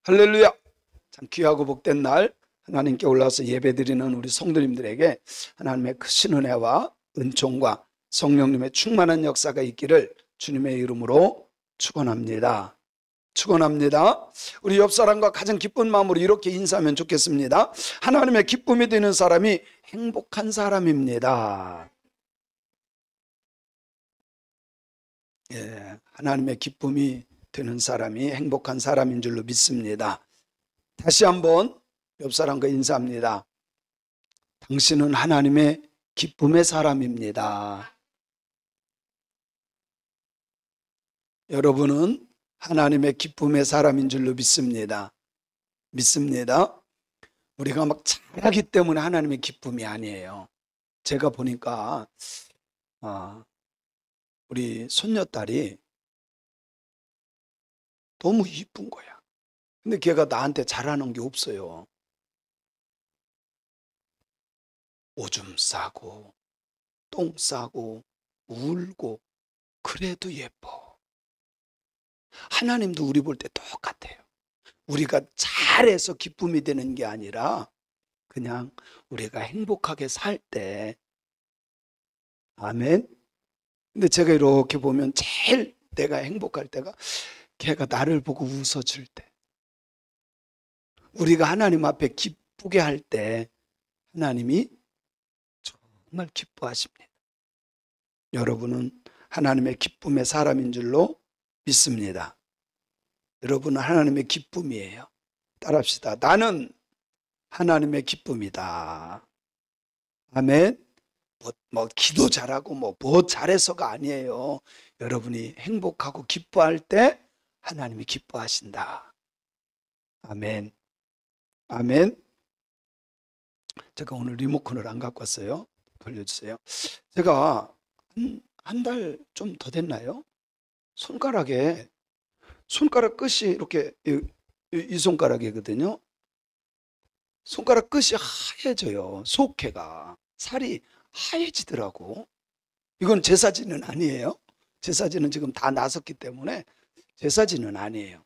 할렐루야! 참 귀하고 복된 날 하나님께 올라와서 예배드리는 우리 성도님들에게 하나님의 크신 은혜와 은총과 성령님의 충만한 역사가 있기를 주님의 이름으로 축원합니다. 축원합니다. 우리 옆 사람과 가장 기쁜 마음으로 이렇게 인사하면 좋겠습니다. 하나님의 기쁨이 되는 사람이 행복한 사람입니다. 하나님의 기쁨이 되는 사람이 행복한 사람인 줄로 믿습니다. 다시 한번 옆 사람과 인사합니다. 당신은 하나님의 기쁨의 사람입니다. 여러분은 하나님의 기쁨의 사람인 줄로 믿습니다. 믿습니다. 우리가 막 잘하기 때문에 하나님의 기쁨이 아니에요. 제가 보니까 우리 손녀딸이 너무 이쁜 거야. 근데 걔가 나한테 잘하는 게 없어요. 오줌 싸고 똥 싸고 울고 그래도 예뻐. 하나님도 우리 볼 때 똑같아요. 우리가 잘해서 기쁨이 되는 게 아니라 그냥 우리가 행복하게 살 때. 아멘. 근데 제가 이렇게 보면 제일 내가 행복할 때가 걔가 나를 보고 웃어줄 때. 우리가 하나님 앞에 기쁘게 할 때 하나님이 정말 기뻐하십니다. 여러분은 하나님의 기쁨의 사람인 줄로 믿습니다. 여러분은 하나님의 기쁨이에요. 따라합시다. 나는 하나님의 기쁨이다. 아멘. 뭐 기도 잘하고 뭐 잘해서가 아니에요. 여러분이 행복하고 기뻐할 때 하나님이 기뻐하신다. 아멘. 아멘. 제가 오늘 리모컨을 안 갖고 왔어요. 돌려주세요. 제가 한 달 좀 더 됐나요? 손가락 끝이 이렇게 이 손가락이거든요. 손가락 끝이 하얘져요. 속회가 살이 하얘지더라고. 이건 제 사진은 아니에요. 제 사진은 지금 다 나섰기 때문에 제 사진은 아니에요.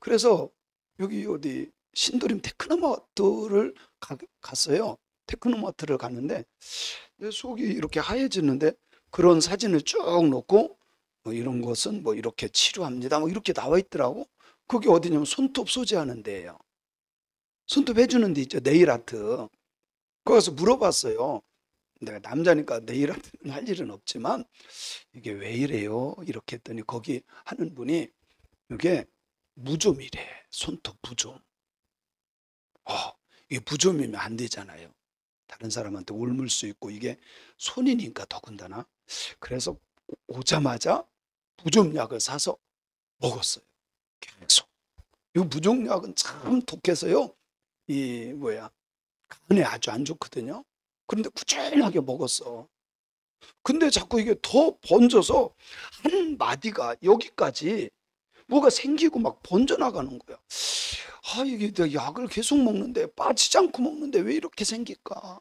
그래서 여기 어디 신도림 테크노마트를 갔어요. 테크노마트를 갔는데 내 속이 이렇게 하얘지는데 그런 사진을 쭉 놓고 뭐 이런 것은 뭐 이렇게 치료합니다. 뭐 이렇게 나와 있더라고. 거기 어디냐면 손톱 소지하는 데예요. 손톱 해주는 데 있죠. 네일 아트. 거기서 물어봤어요. 내가 남자니까 네일 아트는 할 일은 없지만 이게 왜 이래요? 이렇게 했더니 거기 하는 분이 이게 무좀이래. 손톱 무좀. 이게 무좀이면 안 되잖아요. 다른 사람한테 옮을 수 있고 이게 손이니까 더군다나. 그래서 오자마자 무좀약을 사서 먹었어요. 계속. 이 무좀약은 참 독해서요. 간에 아주 안 좋거든요. 그런데 꾸준하게 먹었어. 근데 자꾸 이게 더 번져서 한 마디가 여기까지 뭐가 생기고 막 번져나가는 거야. 이게 내가 약을 계속 먹는데 빠지지 않고 먹는데 왜 이렇게 생길까?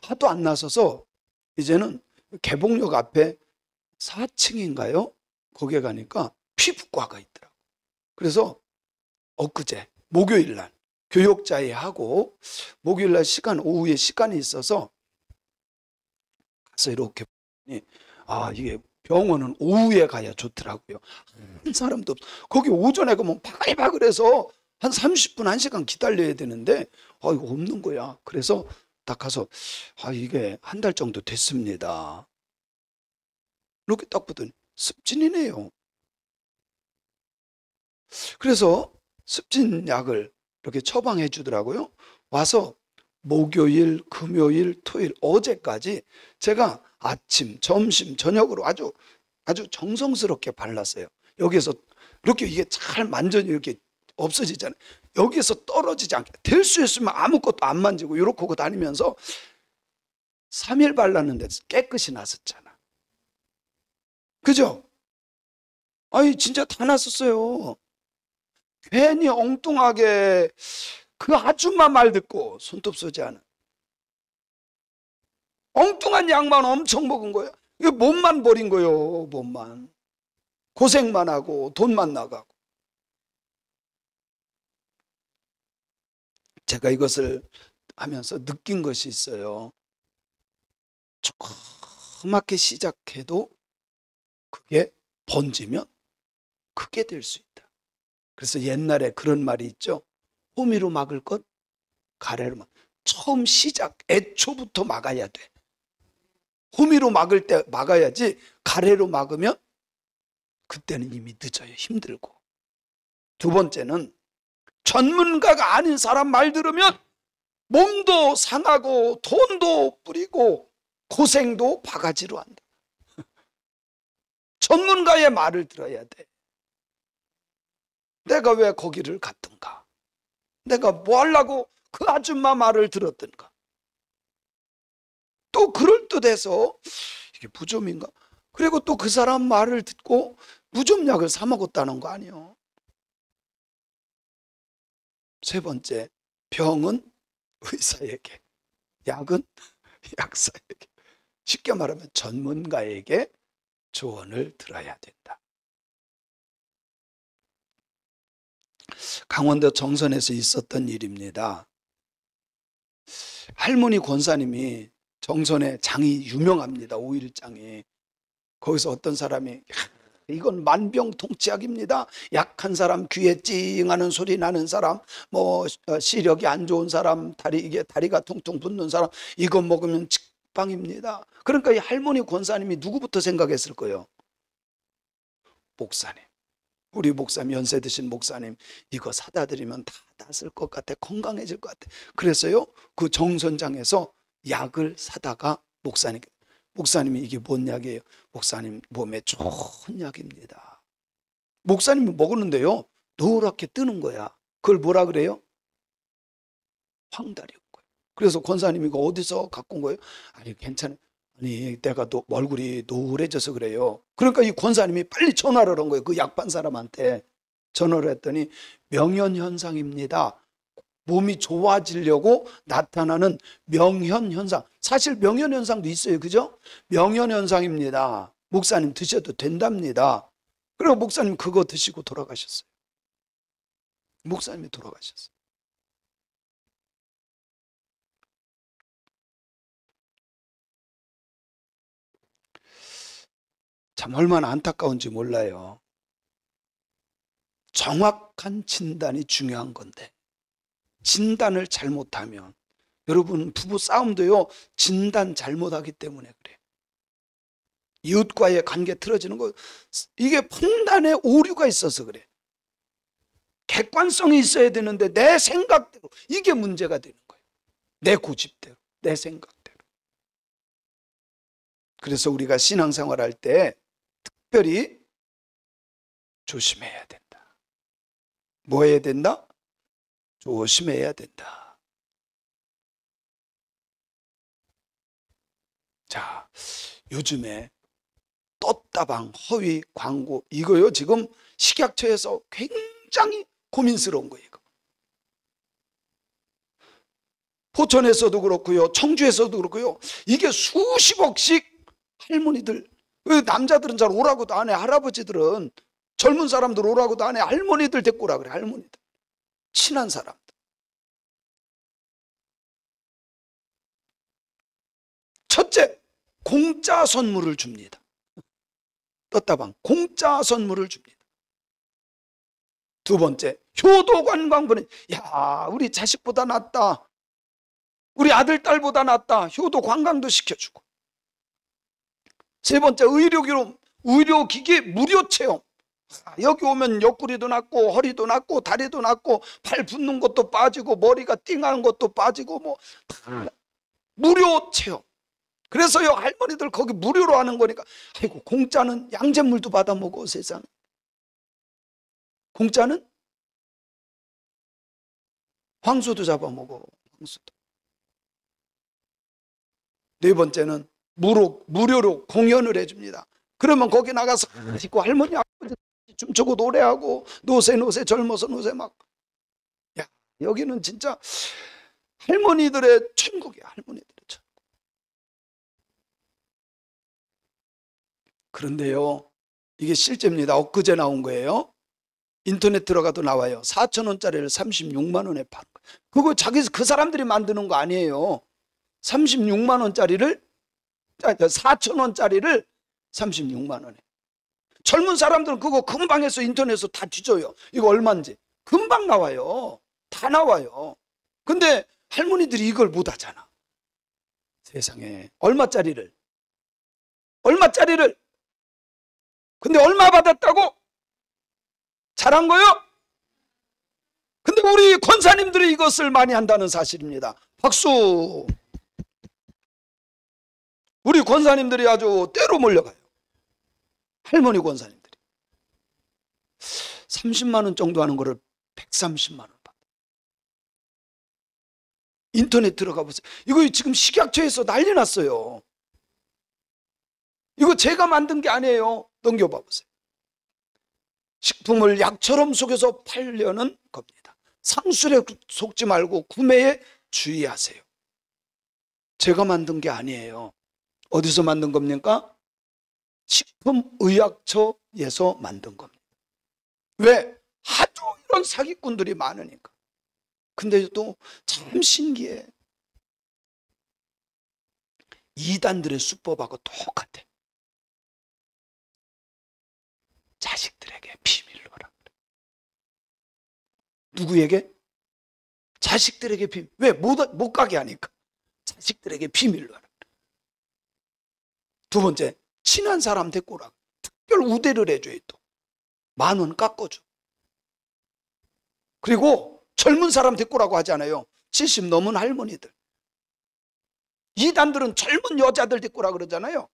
하도 안 나서서 이제는 개봉역 앞에 4층인가요? 거기에 가니까 피부과가 있더라고. 그래서 엊그제 목요일날 교육자회 하고 목요일날 오후에 시간이 있어서 가서 이렇게 보니 이게 병원은 오후에 가야 좋더라고요. 한 사람도 거기 오전에 가면 바글바글해서 한 30분, 1시간 기다려야 되는데 이거 없는 거야. 그래서 딱 가서 이게 한 달 정도 됐습니다. 이렇게 딱 보더니 습진이네요. 그래서 습진약을 이렇게 처방해 주더라고요. 와서 목요일, 금요일, 토요일, 어제까지 제가 아침, 점심, 저녁으로 아주 정성스럽게 발랐어요. 여기에서 이렇게 이게 잘 만져니 이렇게 없어지잖아요. 여기에서 떨어지지 않게 될 수 있으면 아무것도 안 만지고 이렇게 하고 다니면서 3일 발랐는데 깨끗이 났었잖아. 그죠? 진짜 다 났었어요. 괜히 엉뚱하게 그 아줌마 말 듣고 손톱 소지하는 엉뚱한 약만 엄청 먹은 거예요. 이게 몸만 버린 거예요. 몸만 고생만 하고 돈만 나가고. 제가 이것을 하면서 느낀 것이 있어요. 조그맣게 시작해도 그게 번지면 크게 될 수 있다. 그래서 옛날에 그런 말이 있죠. 호미로 막을 것, 가래로 막. 처음 시작, 애초부터 막아야 돼. 호미로 막을 때 막아야지, 가래로 막으면 그때는 이미 늦어요. 힘들고. 두 번째는 전문가가 아닌 사람 말 들으면 몸도 상하고 돈도 뿌리고 고생도 바가지로 한다. 전문가의 말을 들어야 돼. 내가 왜 거기를 갔던가? 내가 뭐 하려고 그 아줌마 말을 들었던가? 또 그럴듯해서 이게 무좀인가? 그리고 또 그 사람 말을 듣고 무좀약을 사 먹었다는 거 아니에요. 세 번째, 병은 의사에게, 약은 약사에게. 쉽게 말하면 전문가에게 조언을 들어야 된다. 강원도 정선에서 있었던 일입니다. 할머니 권사님이, 정선의 장이 유명합니다. 5.1장이. 거기서 어떤 사람이 이건 만병통치약입니다. 약한 사람, 귀에 찡하는 소리 나는 사람, 뭐 시력이 안 좋은 사람, 이게 다리가 퉁퉁 붓는 사람, 이거 먹으면 직방입니다. 그러니까 이 할머니 권사님이 누구부터 생각했을 거예요? 목사님. 우리 목사님, 연세 드신 목사님, 이거 사다 드리면 다 낫을 것 같아, 건강해질 것 같아. 그래서요, 그 정선장에서 약을 사다가 목사님이 이게 뭔 약이에요? 목사님 몸에 좋은 약입니다. 목사님이 먹었는데요, 노랗게 뜨는 거야. 그걸 뭐라 그래요? 황달이었고요. 그래서 권사님이 이거 어디서 갖고 온 거예요? 아니 괜찮아요. 아니 내가 얼굴이 노래져서 그래요. 그러니까 이 권사님이 빨리 전화를 한 거예요. 그 약반 사람한테 전화를 했더니 명현현상입니다. 몸이 좋아지려고 나타나는 명현현상. 사실 명현현상도 있어요. 그죠? 명현현상입니다. 목사님 드셔도 된답니다. 그리고 목사님 그거 드시고 돌아가셨어요. 목사님이 돌아가셨어요. 참 얼마나 안타까운지 몰라요. 정확한 진단이 중요한 건데 진단을 잘못하면, 여러분 부부 싸움도요 진단 잘못하기 때문에 그래요. 이웃과의 관계 틀어지는 거, 이게 판단에 오류가 있어서 그래. 객관성이 있어야 되는데 내 생각대로, 이게 문제가 되는 거예요. 내 고집대로, 내 생각대로. 그래서 우리가 신앙생활 할 때 특별히 조심해야 된다. 뭐 해야 된다? 조심해야 된다. 자, 요즘에 떴다방, 허위 광고, 이거요 지금 식약처에서 굉장히 고민스러운 거예요. 포천에서도 그렇고요, 청주에서도 그렇고요, 이게 수십억씩 할머니들, 남자들은 잘 오라고도 안 해. 할아버지들은, 젊은 사람들 오라고도 안 해. 할머니들 데리고 오라 그래. 할머니들, 친한 사람들. 첫째, 공짜 선물을 줍니다. 떴다방 공짜 선물을 줍니다. 두 번째, 효도관광부는, 야 우리 자식보다 낫다, 우리 아들 딸보다 낫다, 효도 관광도 시켜주고. 세 번째, 의료기기 무료 체험. 여기 오면 옆구리도 낫고 허리도 낫고 다리도 낫고 팔 붓는 것도 빠지고 머리가 띵하는 것도 빠지고 뭐 무료 체험. 그래서요 할머니들 거기 무료로 하는 거니까, 아이고 공짜는 양잿물도 받아 먹어. 세상에 공짜는 황소도 잡아먹어. 황소도. 네 번째는 무료로 공연을 해줍니다. 그러면 거기 나가서 있고 할머니 아버지 춤추고 노래하고 노세 젊어서 노세 막. 야, 여기는 진짜 할머니들의 천국이야. 할머니들의 천국. 그런데요, 이게 실제입니다. 엊그제 나온 거예요. 인터넷 들어가도 나와요. 4,000원짜리를 36만 원에 파는 거예요. 그거 그 사람들이 만드는 거 아니에요. 36만 원짜리를 4,000원짜리를 36만 원에. 젊은 사람들은 그거 금방 해서 인터넷에서 다 뒤져요. 이거 얼마인지. 금방 나와요. 다 나와요. 근데 할머니들이 이걸 못 하잖아. 세상에. 얼마짜리를. 근데 얼마 받았다고? 잘한 거요? 근데 우리 권사님들이 이것을 많이 한다는 사실입니다. 박수. 우리 권사님들이 아주 때로 몰려가요. 할머니 권사님들이 30만 원 정도 하는 거를 130만 원 받아. 인터넷 들어가 보세요. 이거 지금 식약처에서 난리 났어요. 이거 제가 만든 게 아니에요. 넘겨봐 보세요. 식품을 약처럼 속여서 팔려는 겁니다. 상술에 속지 말고 구매에 주의하세요. 제가 만든 게 아니에요. 어디서 만든 겁니까? 식품의약처에서 만든 겁니다. 왜? 하도 이런 사기꾼들이 많으니까. 근데 또 참 신기해. 이단들의 수법하고 똑같아. 자식들에게 비밀로 하라. 누구에게? 자식들에게 비밀. 왜? 못 가게 하니까. 자식들에게 비밀로 하라. 두 번째, 친한 사람 데리고 오라. 특별 우대를 해줘요. 또 10,000원 깎아줘. 그리고 젊은 사람 데리고 오라고 하잖아요. 70 넘은 할머니들. 이단들은 젊은 여자들 데리고 오라 그러잖아요.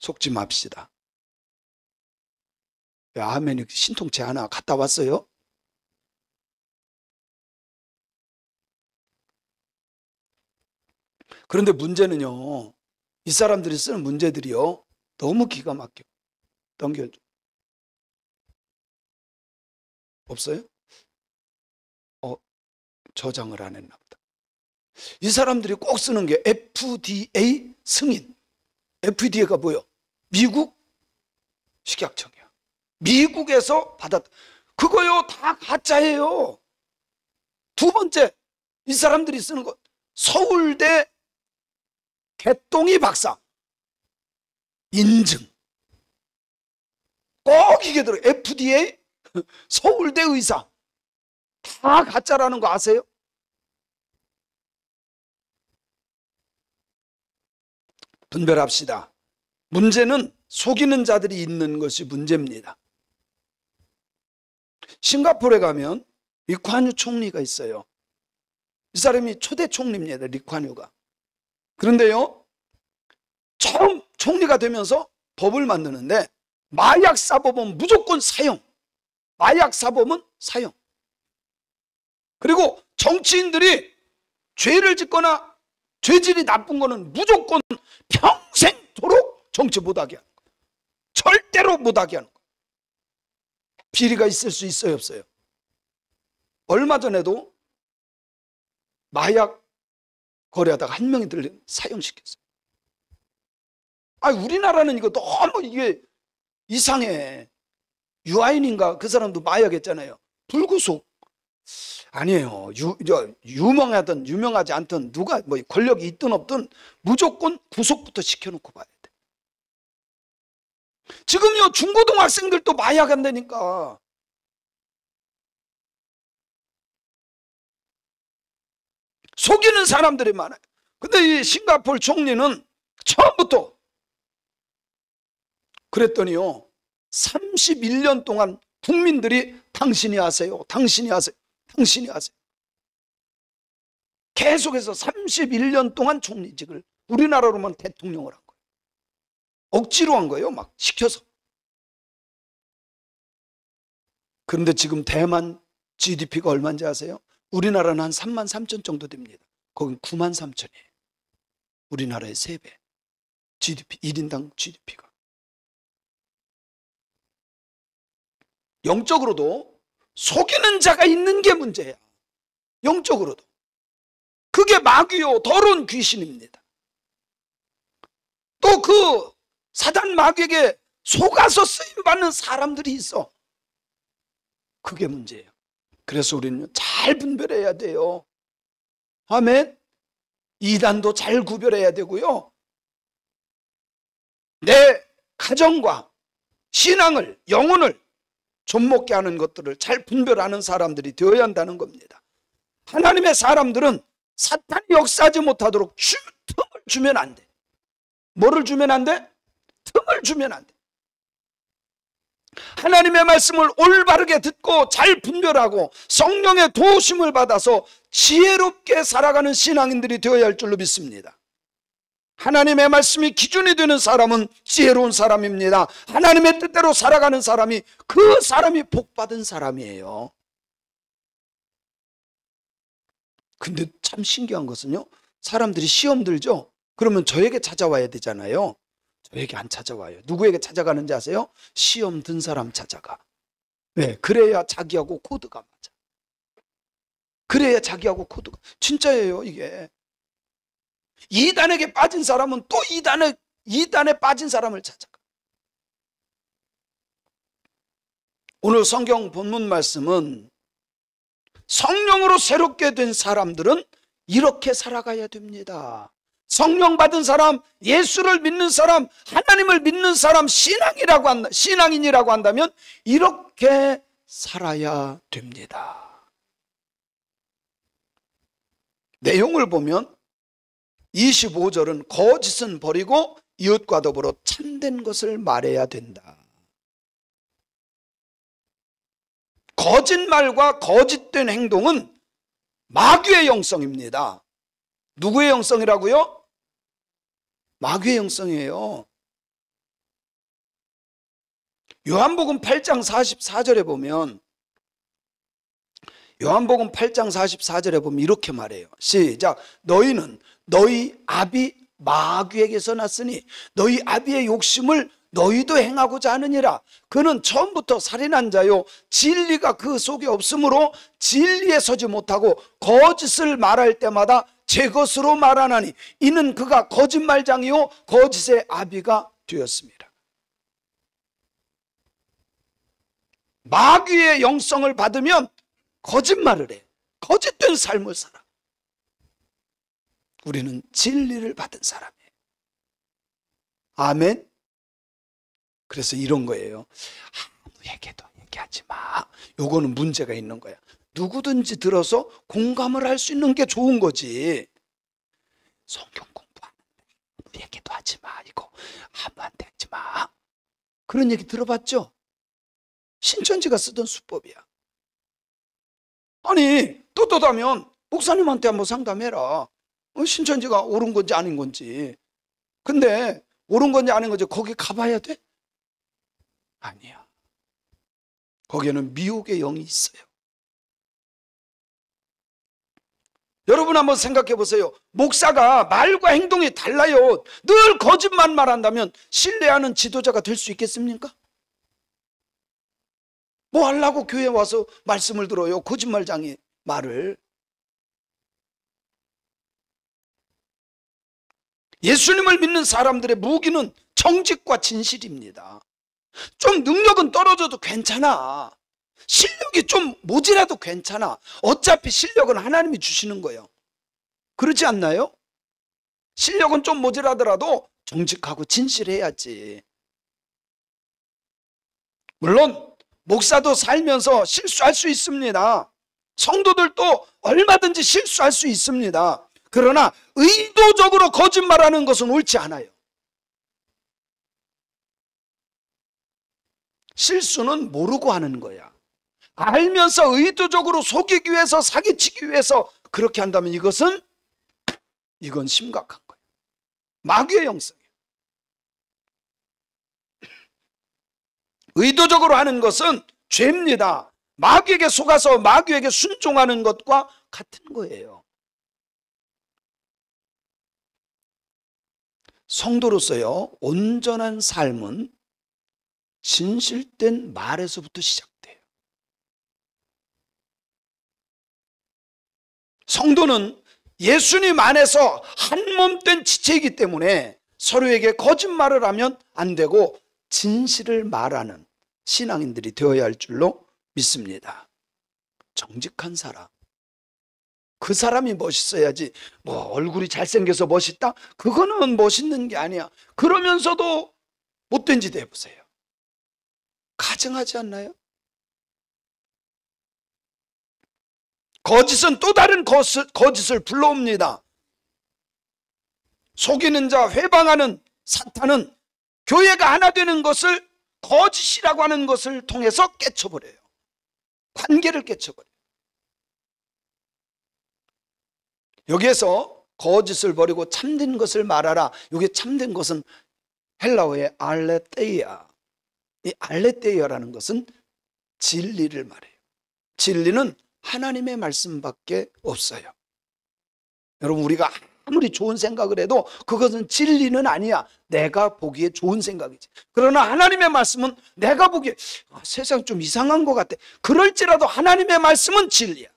속지 맙시다. 아멘이 신통체 하나 갔다 왔어요? 그런데 문제는요, 이 사람들이 쓰는 문제들이요, 너무 기가 막혀. 넘겨줘. 없어요? 저장을 안 했나 보다. 이 사람들이 꼭 쓰는 게 FDA 승인. FDA가 뭐요? 미국 식약청이야. 미국에서 그거요 다 가짜예요. 두 번째, 이 사람들이 쓰는 거 서울대 개똥이 박사 인증. 꼭 이게 들어요. FDA 서울대 의사 다 가짜라는 거 아세요? 분별합시다. 문제는 속이는 자들이 있는 것이 문제입니다. 싱가포르에 가면 리콴유 총리가 있어요. 이 사람이 초대 총리입니다. 리콴유가. 그런데요, 처음 총리가 되면서 법을 만드는데 마약 사범은 무조건 사형. 마약 사범은 사형. 그리고 정치인들이 죄를 짓거나 죄질이 나쁜 거는 무조건 평생도록 정치 못하게 하는 거예요. 절대로 못하게 하는 거예요. 비리가 있을 수 있어요, 없어요? 얼마 전에도 마약 거래하다가 한 명이 들린 사형시켰어요. 우리나라는 이거 너무 이게 이상해. 유아인인가 그 사람도 마약했잖아요. 불구속. 아니에요. 유명하든 유명하지 않든 누가 뭐 권력이 있든 없든 무조건 구속부터 시켜놓고 봐야 돼. 지금요 중고등학생들도 마약 한다니까. 속이는 사람들이 많아요. 근데 이 싱가포르 총리는 처음부터 그랬더니요 31년 동안 국민들이 당신이 하세요, 당신이 하세요, 당신이 하세요. 계속해서 31년 동안 총리직을 우리나라로만 대통령을 한 거예요. 억지로 한 거예요. 막 시켜서. 그런데 지금 대만 GDP가 얼마인지 아세요? 우리나라는 한 33,000 정도 됩니다. 거긴 93,000이에요. 우리나라의 3배. GDP, 1인당 GDP가. 영적으로도 속이는 자가 있는 게 문제야. 영적으로도. 그게 마귀요, 더러운 귀신입니다. 또 그 사단 마귀에게 속아서 쓰임받는 사람들이 있어. 그게 문제예요. 그래서 우리는 잘 분별해야 돼요. 아멘. 이단도 잘 구별해야 되고요. 내 가정과 신앙을, 영혼을 좀먹게 하는 것들을 잘 분별하는 사람들이 되어야 한다는 겁니다. 하나님의 사람들은 사탄이 역사하지 못하도록 틈을 주면 안 돼. 뭐를 주면 안 돼? 틈을 주면 안 돼. 하나님의 말씀을 올바르게 듣고 잘 분별하고 성령의 도우심을 받아서 지혜롭게 살아가는 신앙인들이 되어야 할 줄로 믿습니다. 하나님의 말씀이 기준이 되는 사람은 지혜로운 사람입니다. 하나님의 뜻대로 살아가는 사람이, 그 사람이 복받은 사람이에요. 근데 참 신기한 것은요, 사람들이 시험 들죠? 그러면 저에게 찾아와야 되잖아요. 저에게 안 찾아와요. 누구에게 찾아가는지 아세요? 시험 든 사람 찾아가. 왜? 그래야 자기하고 코드가 맞아. 그래야 자기하고 코드가. 진짜예요, 이게. 이단에게 빠진 사람은 또 이단에 빠진 사람을 찾아가. 오늘 성경 본문 말씀은 성령으로 새롭게 된 사람들은 이렇게 살아가야 됩니다. 성령 받은 사람, 예수를 믿는 사람, 하나님을 믿는 사람, 신앙인이라고 한다면 이렇게 살아야 됩니다. 내용을 보면 25절은 거짓은 버리고 이웃과 더불어 참된 것을 말해야 된다. 거짓말과 거짓된 행동은 마귀의 영성입니다. 누구의 영성이라고요? 마귀의 영성이에요. 요한복음 8장 44절에 보면, 요한복음 8장 44절에 보면 이렇게 말해요. 시작. 너희는 너희 아비 마귀에게서 났으니 너희 아비의 욕심을 너희도 행하고자 하느니라. 그는 처음부터 살인한 자요, 진리가 그 속에 없으므로 진리에 서지 못하고 거짓을 말할 때마다 제 것으로 말하나니 이는 그가 거짓말장이요 거짓의 아비가 되었습니다. 마귀의 영성을 받으면 거짓말을 해. 거짓된 삶을 살아. 우리는 진리를 받은 사람이에요. 아멘. 그래서 이런 거예요. 아무에게도 얘기하지 마. 요거는 문제가 있는 거야. 누구든지 들어서 공감을 할 수 있는 게 좋은 거지. 성경 공부하는데 아무에게도 하지 마. 이거 아무한테 하지 마. 그런 얘기 들어봤죠? 신천지가 쓰던 수법이야. 아니 떳떳하면 목사님한테 한번 상담해라. 신천지가 옳은 건지 아닌 건지. 근데 옳은 건지 아닌 건지 거기 가봐야 돼? 아니야. 거기에는 미혹의 영이 있어요. 여러분 한번 생각해 보세요. 목사가 말과 행동이 달라요. 늘 거짓말 말한다면 신뢰하는 지도자가 될 수 있겠습니까? 뭐 하려고 교회 와서 말씀을 들어요? 거짓말장이 말을. 예수님을 믿는 사람들의 무기는 정직과 진실입니다. 좀 능력은 떨어져도 괜찮아. 실력이 좀 모자라도 괜찮아. 어차피 실력은 하나님이 주시는 거예요. 그렇지 않나요? 실력은 좀 모자라더라도 정직하고 진실해야지. 물론 목사도 살면서 실수할 수 있습니다. 성도들도 얼마든지 실수할 수 있습니다. 그러나 의도적으로 거짓말하는 것은 옳지 않아요. 실수는 모르고 하는 거야. 알면서 의도적으로 속이기 위해서, 사기치기 위해서 그렇게 한다면 이건 심각한 거예요. 마귀의 영성이에요. 의도적으로 하는 것은 죄입니다. 마귀에게 속아서 마귀에게 순종하는 것과 같은 거예요. 성도로서요, 온전한 삶은 진실된 말에서부터 시작돼요. 성도는 예수님 안에서 한 몸된 지체이기 때문에 서로에게 거짓말을 하면 안 되고 진실을 말하는 신앙인들이 되어야 할 줄로 믿습니다. 정직한 사람. 그 사람이 멋있어야지. 뭐 얼굴이 잘생겨서 멋있다? 그거는 멋있는 게 아니야. 그러면서도 못된 짓 해보세요. 가증하지 않나요? 거짓은 또 다른 거짓을 불러옵니다. 속이는 자, 회방하는 사탄은 교회가 하나 되는 것을 거짓이라고 하는 것을 통해서 깨쳐버려요. 관계를 깨쳐버려요. 여기에서 거짓을 버리고 참된 것을 말하라. 이게 참된 것은 헬라어의 알레테이아. 이 알레테이아라는 것은 진리를 말해요. 진리는 하나님의 말씀밖에 없어요. 여러분, 우리가 아무리 좋은 생각을 해도 그것은 진리는 아니야. 내가 보기에 좋은 생각이지. 그러나 하나님의 말씀은 내가 보기에 세상 좀 이상한 것 같아. 그럴지라도 하나님의 말씀은 진리야.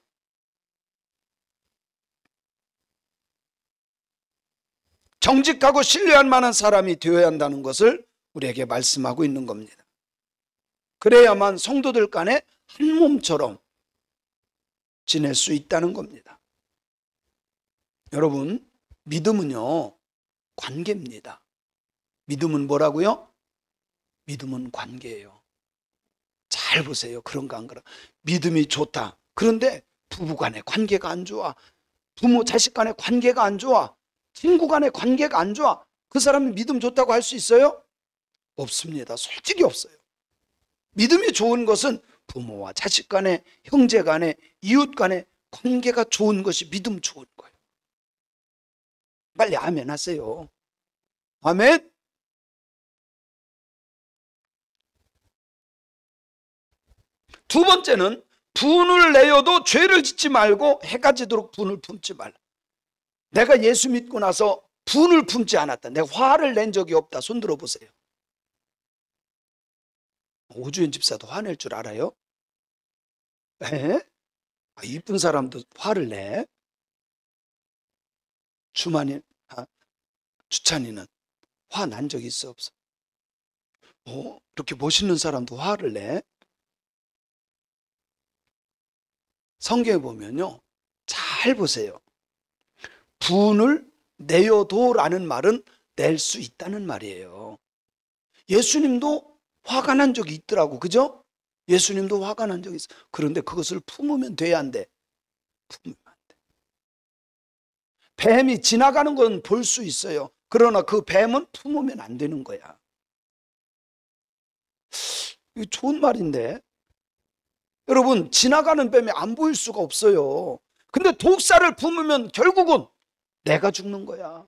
정직하고 신뢰할 만한 사람이 되어야 한다는 것을 우리에게 말씀하고 있는 겁니다. 그래야만 성도들 간에 한 몸처럼 지낼 수 있다는 겁니다. 여러분, 믿음은요, 관계입니다. 믿음은 뭐라고요? 믿음은 관계예요. 잘 보세요. 그런가 안 그런가. 믿음이 좋다. 그런데 부부 간의 관계가 안 좋아. 부모 자식 간의 관계가 안 좋아. 친구 간의 관계가 안 좋아. 그 사람이 믿음 좋다고 할 수 있어요? 없습니다. 솔직히 없어요. 믿음이 좋은 것은 부모와 자식 간의, 형제 간의, 이웃 간의 관계가 좋은 것이 믿음 좋은 거예요. 빨리 아멘 하세요. 아멘. 두 번째는 분을 내어도 죄를 짓지 말고 해가 지도록 분을 품지 말라. 내가 예수 믿고 나서 분을 품지 않았다. 내가 화를 낸 적이 없다. 손 들어보세요. 오주연 집사도 화낼 줄 알아요? 에? 이쁜 사람도 화를 내? 주찬이는 화 난 적이 있어 없어? 그렇게 멋있는 사람도 화를 내? 성경에 보면요, 잘 보세요. 분을 내어도라는 말은 낼 수 있다는 말이에요. 예수님도 화가 난 적이 있더라고, 그죠? 예수님도 화가 난 적이 있어. 그런데 그것을 품으면 돼야 안 돼? 품으면 안 돼. 뱀이 지나가는 건 볼 수 있어요. 그러나 그 뱀은 품으면 안 되는 거야. 이거 좋은 말인데, 여러분, 지나가는 뱀이 안 보일 수가 없어요. 근데 독사를 품으면 결국은 내가 죽는 거야.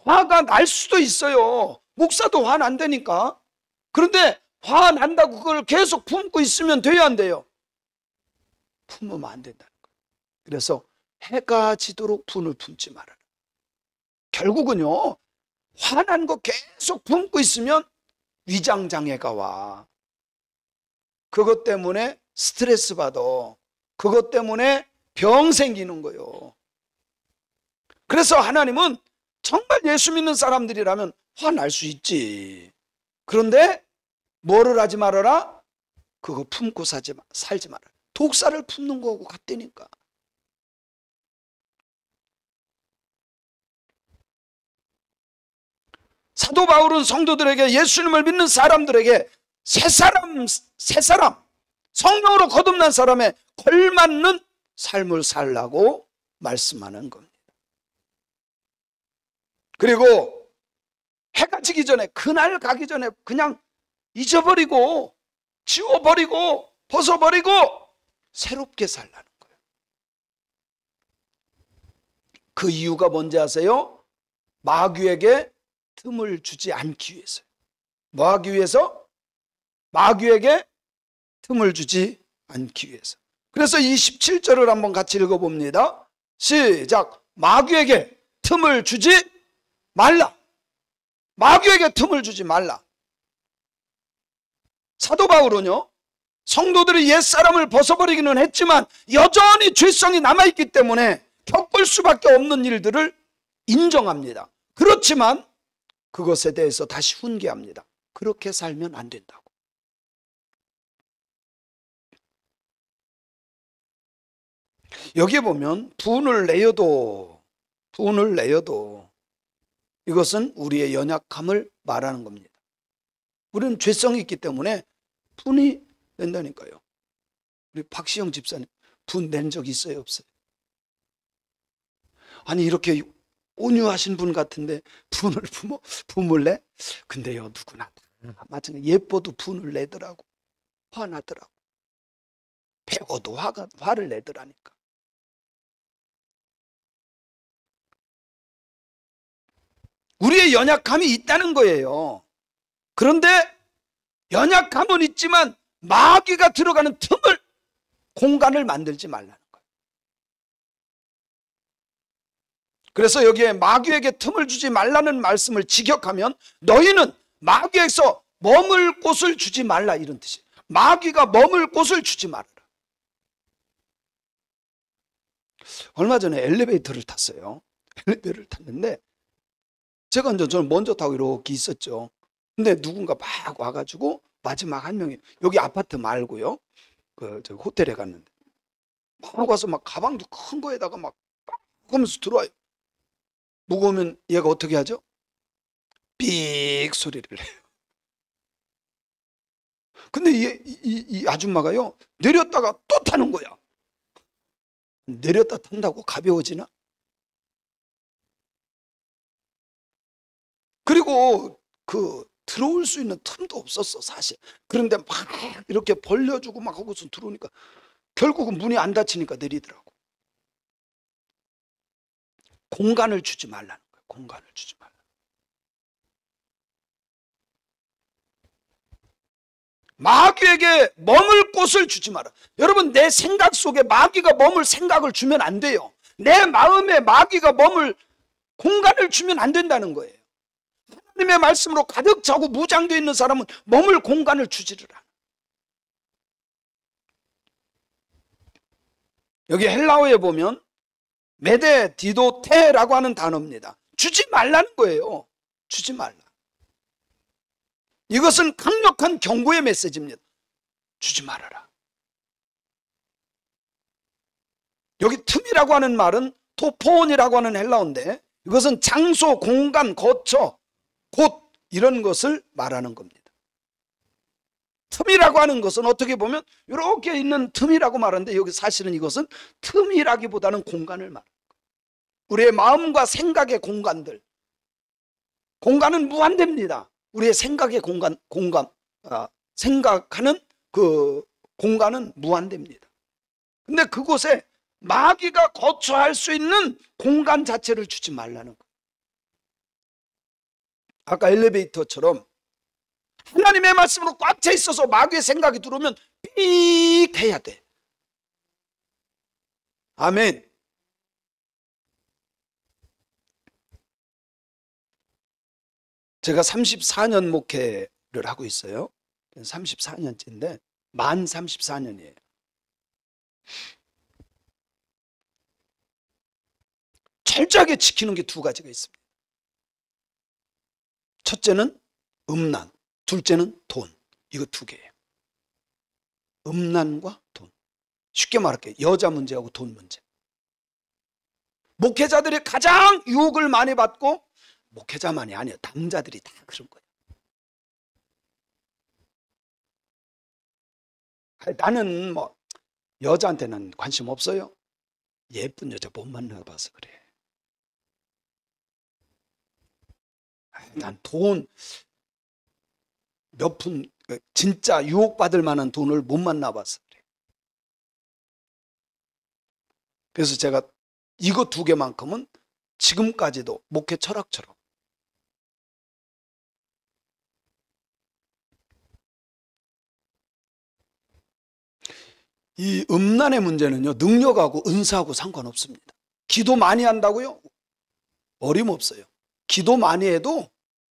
화가 날 수도 있어요. 목사도 화 난다니까. 그런데 화 난다고 그걸 계속 품고 있으면 돼야 안 돼요? 품으면 안 된다는 거예요. 그래서 해가 지도록 분을 품지 말아라. 결국은요, 화난 거 계속 품고 있으면 위장장애가 와. 그것 때문에 스트레스 받아. 그것 때문에 병 생기는 거예요. 그래서 하나님은 정말 예수 믿는 사람들이라면 화날 수 있지. 그런데 뭐를 하지 말아라? 그거 품고 살지 말아라. 독사를 품는 거하고 같다니까. 사도 바울은 성도들에게, 예수님을 믿는 사람들에게 새 사람, 성령으로 거듭난 사람에 걸맞는 삶을 살라고 말씀하는 겁니다. 그리고 해가 지기 전에, 그날 가기 전에 그냥 잊어버리고 지워버리고 벗어버리고 새롭게 살라는 거예요. 그 이유가 뭔지 아세요? 마귀에게 틈을 주지 않기 위해서요. 뭐 하기 위해서? 마귀에게 틈을 주지 않기 위해서. 그래서 이 17절을 한번 같이 읽어봅니다. 시작. 마귀에게 틈을 주지 말라. 마귀에게 틈을 주지 말라. 사도 바울은요, 성도들이 옛사람을 벗어버리기는 했지만 여전히 죄성이 남아있기 때문에 겪을 수밖에 없는 일들을 인정합니다. 그렇지만 그것에 대해서 다시 훈계합니다. 그렇게 살면 안 된다고. 여기에 보면 분을 내어도 이것은 우리의 연약함을 말하는 겁니다. 우리는 죄성이 있기 때문에 분이 낸다니까요. 우리 박시영 집사님 분 낸 적 있어요, 없어요? 아니 이렇게 온유하신 분 같은데 분을 내? 근데요 누구나 마찬가지 예뻐도 분을 내더라고. 화나더라고. 배고도 화를 내더라니까. 우리의 연약함이 있다는 거예요. 그런데 연약함은 있지만 마귀가 들어가는 틈을, 공간을 만들지 말라는 거예요. 그래서 여기에 마귀에게 틈을 주지 말라는 말씀을 직역하면 너희는 마귀에서 머물 곳을 주지 말라, 이런 뜻이에요. 마귀가 머물 곳을 주지 말아라. 얼마 전에 엘리베이터를 탔어요. 엘리베이터를 탔는데 저는 먼저 타고 이렇게 있었죠. 근데 누군가 막 와가지고 마지막 한 명이, 여기 아파트 말고요, 저 호텔에 갔는데 막 와서 막 가방도 큰 거에다가 막 하면서 들어와요. 무거우면 얘가 어떻게 하죠? 삑 소리를 해요. 근데 이 아줌마가요, 내렸다가 또 타는 거야. 내렸다 탄다고 가벼워지나? 그리고 들어올 수 있는 틈도 없었어, 사실. 그런데 막 이렇게 벌려주고 막 하고서 들어오니까 결국은 문이 안 닫히니까 내리더라고. 공간을 주지 말라는 거예요. 공간을 주지 말라. 마귀에게 머물 곳을 주지 마라. 여러분, 내 생각 속에 마귀가 머물 생각을 주면 안 돼요. 내 마음에 마귀가 머물 공간을 주면 안 된다는 거예요. 하나님의 말씀으로 가득 차고 무장되어 있는 사람은 머물 공간을 주지를 않아. 여기 헬라어에 보면 메데 디도테라고 하는 단어입니다. 주지 말라는 거예요. 주지 말라. 이것은 강력한 경고의 메시지입니다. 주지 말아라. 여기 틈이라고 하는 말은 토폰이라고 하는 헬라어인데, 이것은 장소, 공간, 거처, 곳, 이런 것을 말하는 겁니다. 틈이라고 하는 것은 어떻게 보면 이렇게 있는 틈이라고 말하는데, 여기 사실은 이것은 틈이라기보다는 공간을 말합니다. 우리의 마음과 생각의 공간들, 공간은 무한대입니다. 우리의 생각의 생각하는 그 공간은 무한대입니다. 근데 그곳에 마귀가 거처할 수 있는 공간 자체를 주지 말라는 거예요. 아까 엘리베이터처럼 하나님의 말씀으로 꽉 차 있어서 마귀의 생각이 들어오면 삑 해야 돼. 아멘. 제가 34년 목회를 하고 있어요. 34년째인데 만 34년이에요. 철저하게 지키는 게 두 가지가 있습니다. 첫째는 음란, 둘째는 돈. 이거 두 개예요. 음란과 돈. 쉽게 말할게요. 여자 문제하고 돈 문제. 목회자들이 가장 유혹을 많이 받고, 목회자만이 아니에요. 남자들이 다 그런 거예요. 나는 여자한테는 관심 없어요. 예쁜 여자 못 만나봐서 그래. 난 돈 몇 푼, 진짜 유혹받을 만한 돈을 못 만나봐서 그래. 그래서 제가 이거 두 개만큼은 지금까지도 목회 철학처럼, 이 음란의 문제는요, 능력하고 은사하고 상관없습니다. 기도 많이 한다고요? 어림없어요. 기도 많이 해도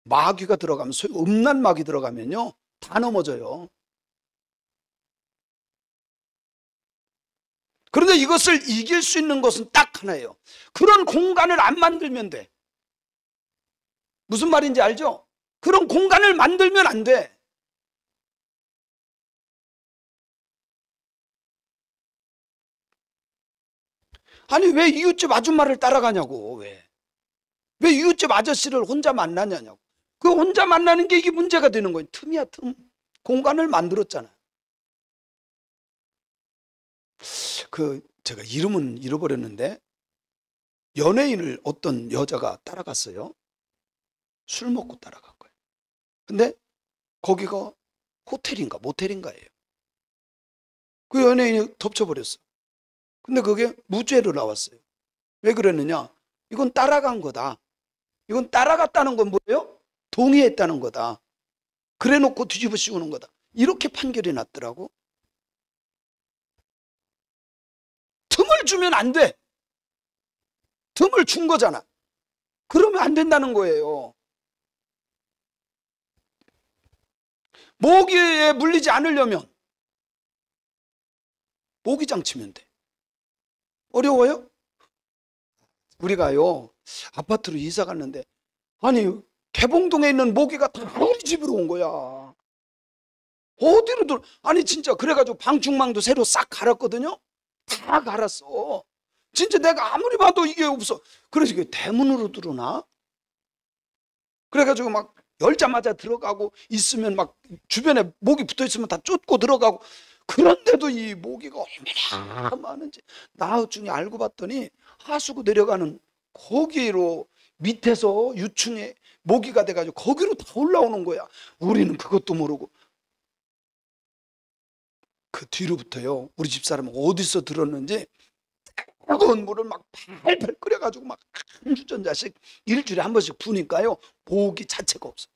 마귀가 들어가면, 음란 마귀 들어가면요 다 넘어져요. 그런데 이것을 이길 수 있는 것은 딱 하나예요. 그런 공간을 안 만들면 돼. 무슨 말인지 알죠? 그런 공간을 만들면 안 돼. 아니 왜 이웃집 아줌마를 따라가냐고. 왜 이웃집 아저씨를 혼자 만나냐고. 그 혼자 만나는 게 이게 문제가 되는 거예요. 틈이야 틈. 공간을 만들었잖아. 제가 이름은 잃어버렸는데 연예인을 어떤 여자가 따라갔어요. 술 먹고 따라간 거예요. 근데 거기가 호텔인가 모텔인가예요. 그 연예인이 덮쳐버렸어. 근데 그게 무죄로 나왔어요. 왜 그랬느냐? 이건 따라간 거다. 이건 따라갔다는 건 뭐예요? 동의했다는 거다. 그래 놓고 뒤집어 씌우는 거다. 이렇게 판결이 났더라고. 틈을 주면 안 돼. 틈을 준 거잖아. 그러면 안 된다는 거예요. 모기에 물리지 않으려면 모기장 치면 돼. 어려워요? 우리가요 아파트로 이사 갔는데 아니 개봉동에 있는 모기가 다 우리 집으로 온 거야. 어디로 아니 진짜 그래가지고 방충망도 새로 싹 갈았거든요. 다 갈았어. 진짜 내가 아무리 봐도 이게 없어. 그래서 이게 대문으로 들어오나? 그래가지고 막 열자마자 들어가고 있으면 막 주변에 모기 붙어 있으면 다 쫓고 들어가고. 그런데도 이 모기가 얼마나 많은지 나중에 알고 봤더니 하수구 내려가는 거기로 밑에서 유충에 모기가 돼가지고 거기로 다 올라오는 거야. 우리는 그것도 모르고. 그 뒤로부터요 우리 집사람은 어디서 들었는지 뜨거운 물을 막 팔팔 끓여가지고 막 한 주전자씩 일주일에 한 번씩 부니까요 모기 자체가 없어.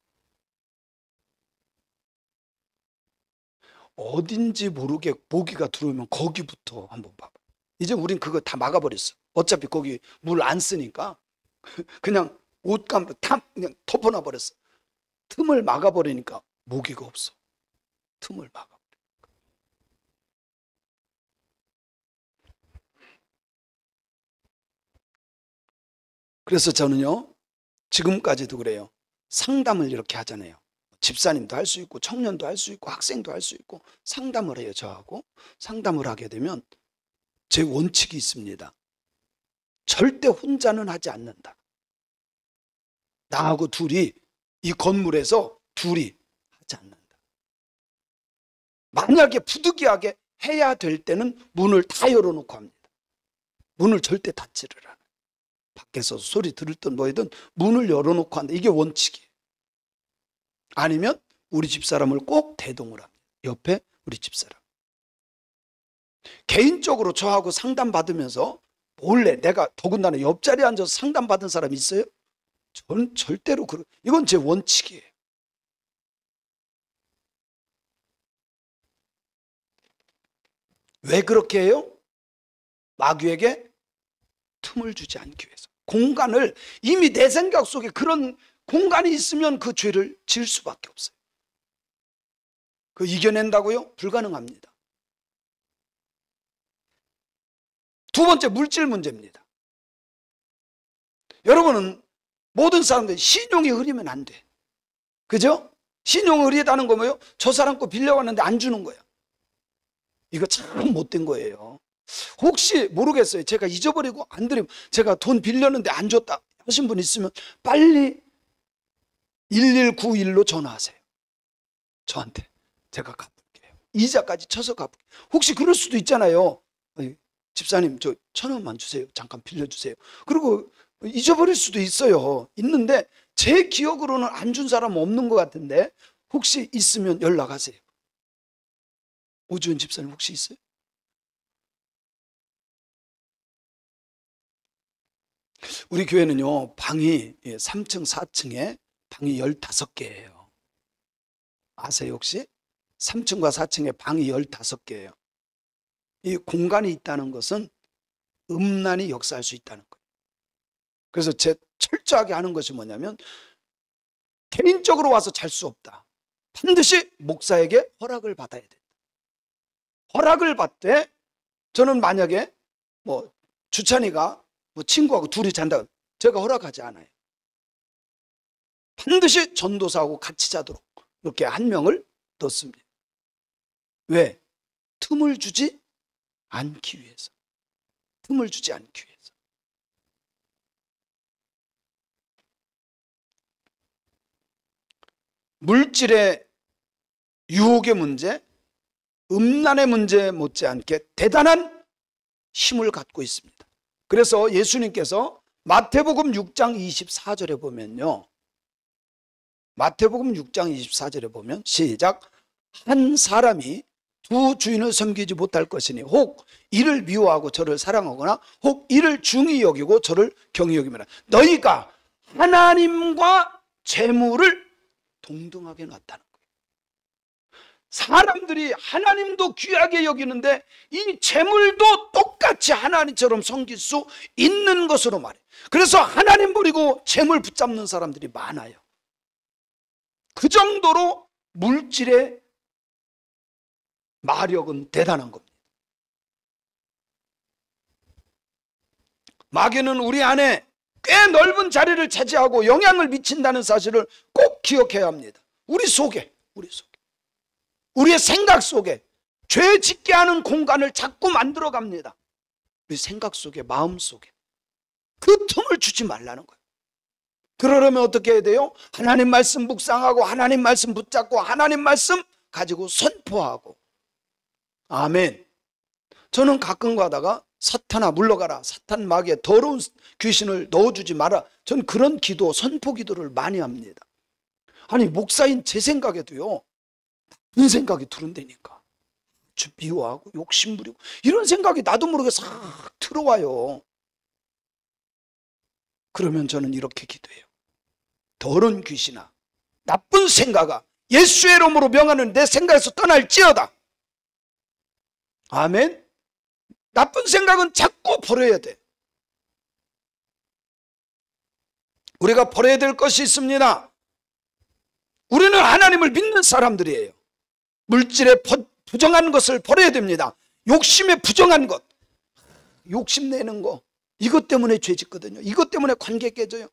어딘지 모르게 모기가 들어오면 거기부터 한번 봐봐. 이제 우린 그거 다 막아버렸어. 어차피 거기 물 안 쓰니까 그냥 옷감으로 다 그냥 덮어놔 버렸어. 틈을 막아버리니까 모기가 없어. 틈을 막아. 그래서 저는요 지금까지도 그래요. 상담을 이렇게 하잖아요. 집사님도 할 수 있고 청년도 할 수 있고 학생도 할 수 있고 상담을 해요. 저하고 상담을 하게 되면 제 원칙이 있습니다. 절대 혼자는 하지 않는다. 나하고 둘이 이 건물에서 둘이 하지 않는다. 만약에 부득이하게 해야 될 때는 문을 다 열어놓고 합니다. 문을 절대 닫지를 않아요. 밖에서 소리 들을 든 뭐든 문을 열어놓고 한다. 이게 원칙이에요. 아니면 우리 집사람을 꼭 대동을 합니다. 옆에 우리 집사람. 개인적으로 저하고 상담받으면서 몰래 내가 더군다나 옆자리에 앉아서 상담받은 사람이 있어요? 전 절대로 이건 제 원칙이에요. 왜 그렇게 해요? 마귀에게 틈을 주지 않기 위해서. 공간을 이미 내 생각 속에 그런 공간이 있으면 그 죄를 지을 수밖에 없어요. 그 이겨낸다고요? 불가능합니다. 두 번째 물질 문제입니다. 여러분은 모든 사람들이 신용이 흐리면 안 돼. 그죠? 신용이 흐리다는 거 뭐예요? 저 사람 거 빌려왔는데 안 주는 거야. 이거 참 못된 거예요. 혹시 모르겠어요. 제가 잊어버리고 안 드리면 제가 돈 빌렸는데 안 줬다 하신 분 있으면 빨리 1191로 전화하세요. 저한테 제가 갚을게요. 이자까지 쳐서 갚을게요. 혹시 그럴 수도 있잖아요. 집사님 저 1,000원만 주세요. 잠깐 빌려주세요. 그리고 잊어버릴 수도 있어요. 있는데 제 기억으로는 안 준 사람 없는 것 같은데 혹시 있으면 연락하세요. 오주연 집사님 혹시 있어요? 우리 교회는요 방이 3층 4층에 방이 15개예요. 아세요 혹시? 3층과 4층에 방이 15개예요. 이 공간이 있다는 것은 음란이 역사할 수 있다는 거예요. 그래서 제 철저하게 하는 것이 뭐냐면 개인적으로 와서 잘 수 없다. 반드시 목사에게 허락을 받아야 된다. 허락을 받되 저는 만약에 뭐 주찬이가 뭐 친구하고 둘이 잔다 제가 허락하지 않아요. 반드시 전도사하고 같이 자도록 이렇게 한 명을 넣습니다. 왜? 틈을 주지 않기 위해서. 틈을 주지 않기 위해서. 물질의 유혹의 문제, 음란의 문제 못지않게 대단한 힘을 갖고 있습니다. 그래서 예수님께서 마태복음 6장 24절에 보면요, 마태복음 6장 24절에 보면 시작. 한 사람이 두 주인을 섬기지 못할 것이니 혹 이를 미워하고 저를 사랑하거나 혹 이를 중히 여기고 저를 경히 여기면 너희가 하나님과 재물을 동등하게 놨다는 거예요. 사람들이 하나님도 귀하게 여기는데 이 재물도 똑같이 하나님처럼 섬길 수 있는 것으로 말해요. 그래서 하나님 버리고 재물 붙잡는 사람들이 많아요. 그 정도로 물질의 마력은 대단한 겁니다. 마귀는 우리 안에 꽤 넓은 자리를 차지하고 영향을 미친다는 사실을 꼭 기억해야 합니다. 우리 속에, 우리의 생각 속에 죄 짓게 하는 공간을 자꾸 만들어 갑니다. 우리 생각 속에, 마음 속에 그 틈을 주지 말라는 거예요. 그러려면 어떻게 해야 돼요? 하나님 말씀 묵상하고 하나님 말씀 붙잡고 하나님 말씀 가지고 선포하고. 아멘. 저는 가끔 가다가 사탄아 물러가라, 사탄 마귀에 더러운 귀신을 넣어주지 마라, 전 그런 기도, 선포 기도를 많이 합니다. 아니 목사인 제 생각에도요, 나쁜 생각이 들은다니까. 주 미워하고 욕심부리고 이런 생각이 나도 모르게 싹 들어와요. 그러면 저는 이렇게 기도해요. 더러운 귀신아, 나쁜 생각아, 예수의 이름으로 명하는 내 생각에서 떠날지어다. 아멘. 나쁜 생각은 자꾸 버려야 돼. 우리가 버려야 될 것이 있습니다. 우리는 하나님을 믿는 사람들이에요. 물질에 부정한 것을 버려야 됩니다. 욕심에 부정한 것, 욕심내는 거, 이것 때문에 죄 짓거든요. 이것 때문에 관계 깨져요.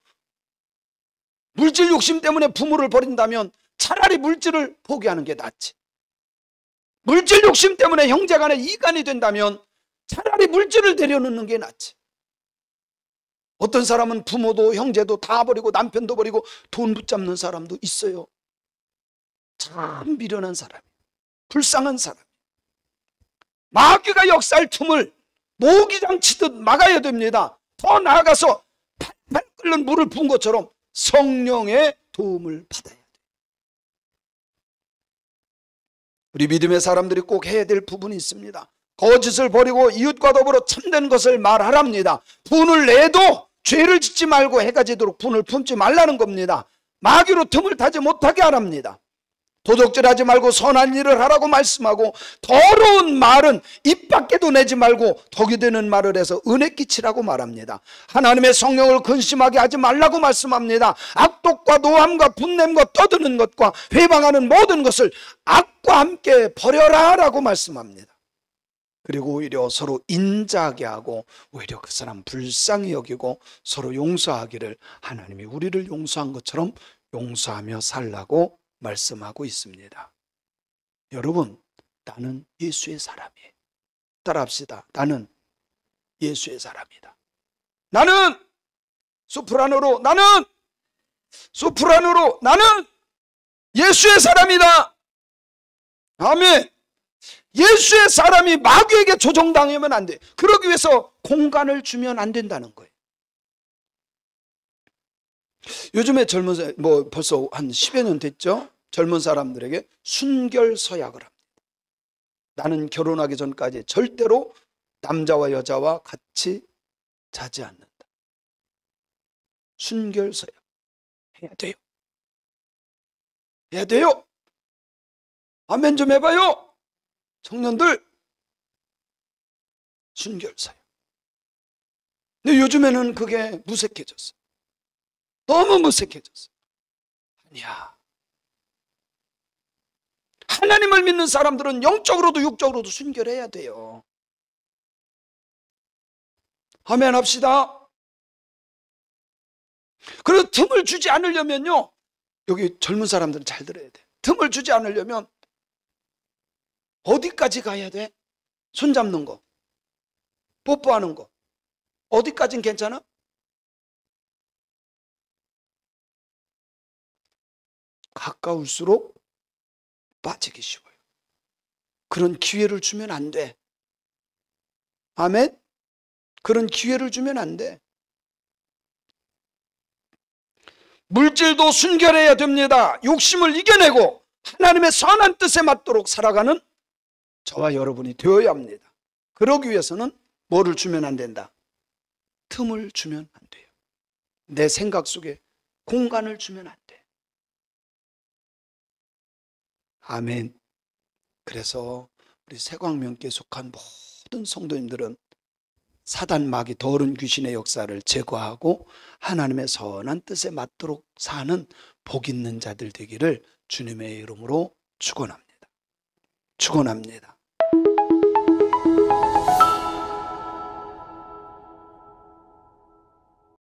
물질 욕심 때문에 부모를 버린다면 차라리 물질을 포기하는 게 낫지. 물질 욕심 때문에 형제간에 이간이 된다면 차라리 물질을 데려놓는 게 낫지. 어떤 사람은 부모도 형제도 다 버리고 남편도 버리고 돈 붙잡는 사람도 있어요. 참 미련한 사람, 불쌍한 사람. 마귀가 역사할 틈을 모기장 치듯 막아야 됩니다. 더 나아가서 팔팔 끓는 물을 부은 것처럼 성령의 도움을 받아야 돼요. 우리 믿음의 사람들이 꼭 해야 될 부분이 있습니다. 거짓을 버리고 이웃과 더불어 참된 것을 말하랍니다. 분을 내도 죄를 짓지 말고 해가 지도록 분을 품지 말라는 겁니다. 마귀로 틈을 타지 못하게 하랍니다. 도적질하지 말고 선한 일을 하라고 말씀하고, 더러운 말은 입 밖에도 내지 말고 덕이 되는 말을 해서 은혜 끼치라고 말합니다. 하나님의 성령을 근심하게 하지 말라고 말씀합니다. 악독과 노함과 분냄과 떠드는 것과 회방하는 모든 것을 악과 함께 버려라 라고 말씀합니다. 그리고 오히려 서로 인자하게 하고 오히려 그 사람 불쌍히 여기고 서로 용서하기를 하나님이 우리를 용서한 것처럼 용서하며 살라고 말씀하고 있습니다. 여러분, 나는 예수의 사람이에요. 따라합시다. 나는 예수의 사람이다. 나는 소프라노로, 나는 예수의 사람이다. 아멘. 예수의 사람이 마귀에게 조종당하면 안 돼. 그러기 위해서 공간을 주면 안 된다는 거예요. 요즘에 젊은, 벌써 한 10여 년 됐죠? 젊은 사람들에게 순결서약을 합니다. 나는 결혼하기 전까지 절대로 남자와 여자와 같이 자지 않는다. 순결서약 해야 돼요. 해야 돼요. 아멘 좀 해봐요. 청년들, 순결서약. 근데 요즘에는 그게 무색해졌어. 너무 무색해졌어. 아니야. 하나님을 믿는 사람들은 영적으로도 육적으로도 순결해야 돼요. 아멘 합시다. 그래서 틈을 주지 않으려면요, 여기 젊은 사람들은 잘 들어야 돼. 틈을 주지 않으려면 어디까지 가야 돼? 손 잡는 거, 뽀뽀하는 거, 어디까진 괜찮아? 가까울수록 빠지기 쉬워요. 그런 기회를 주면 안 돼. 아멘? 그런 기회를 주면 안 돼. 물질도 순결해야 됩니다. 욕심을 이겨내고 하나님의 선한 뜻에 맞도록 살아가는 저와 여러분이 되어야 합니다. 그러기 위해서는 뭐를 주면 안 된다? 틈을 주면 안 돼요. 내 생각 속에 공간을 주면 안 돼. 아멘. 그래서 우리 새광명교에 속한 모든 성도님들은 사단 마귀 더러운 귀신의 역사를 제거하고 하나님의 선한 뜻에 맞도록 사는 복 있는 자들 되기를 주님의 이름으로 축원합니다. 축원합니다.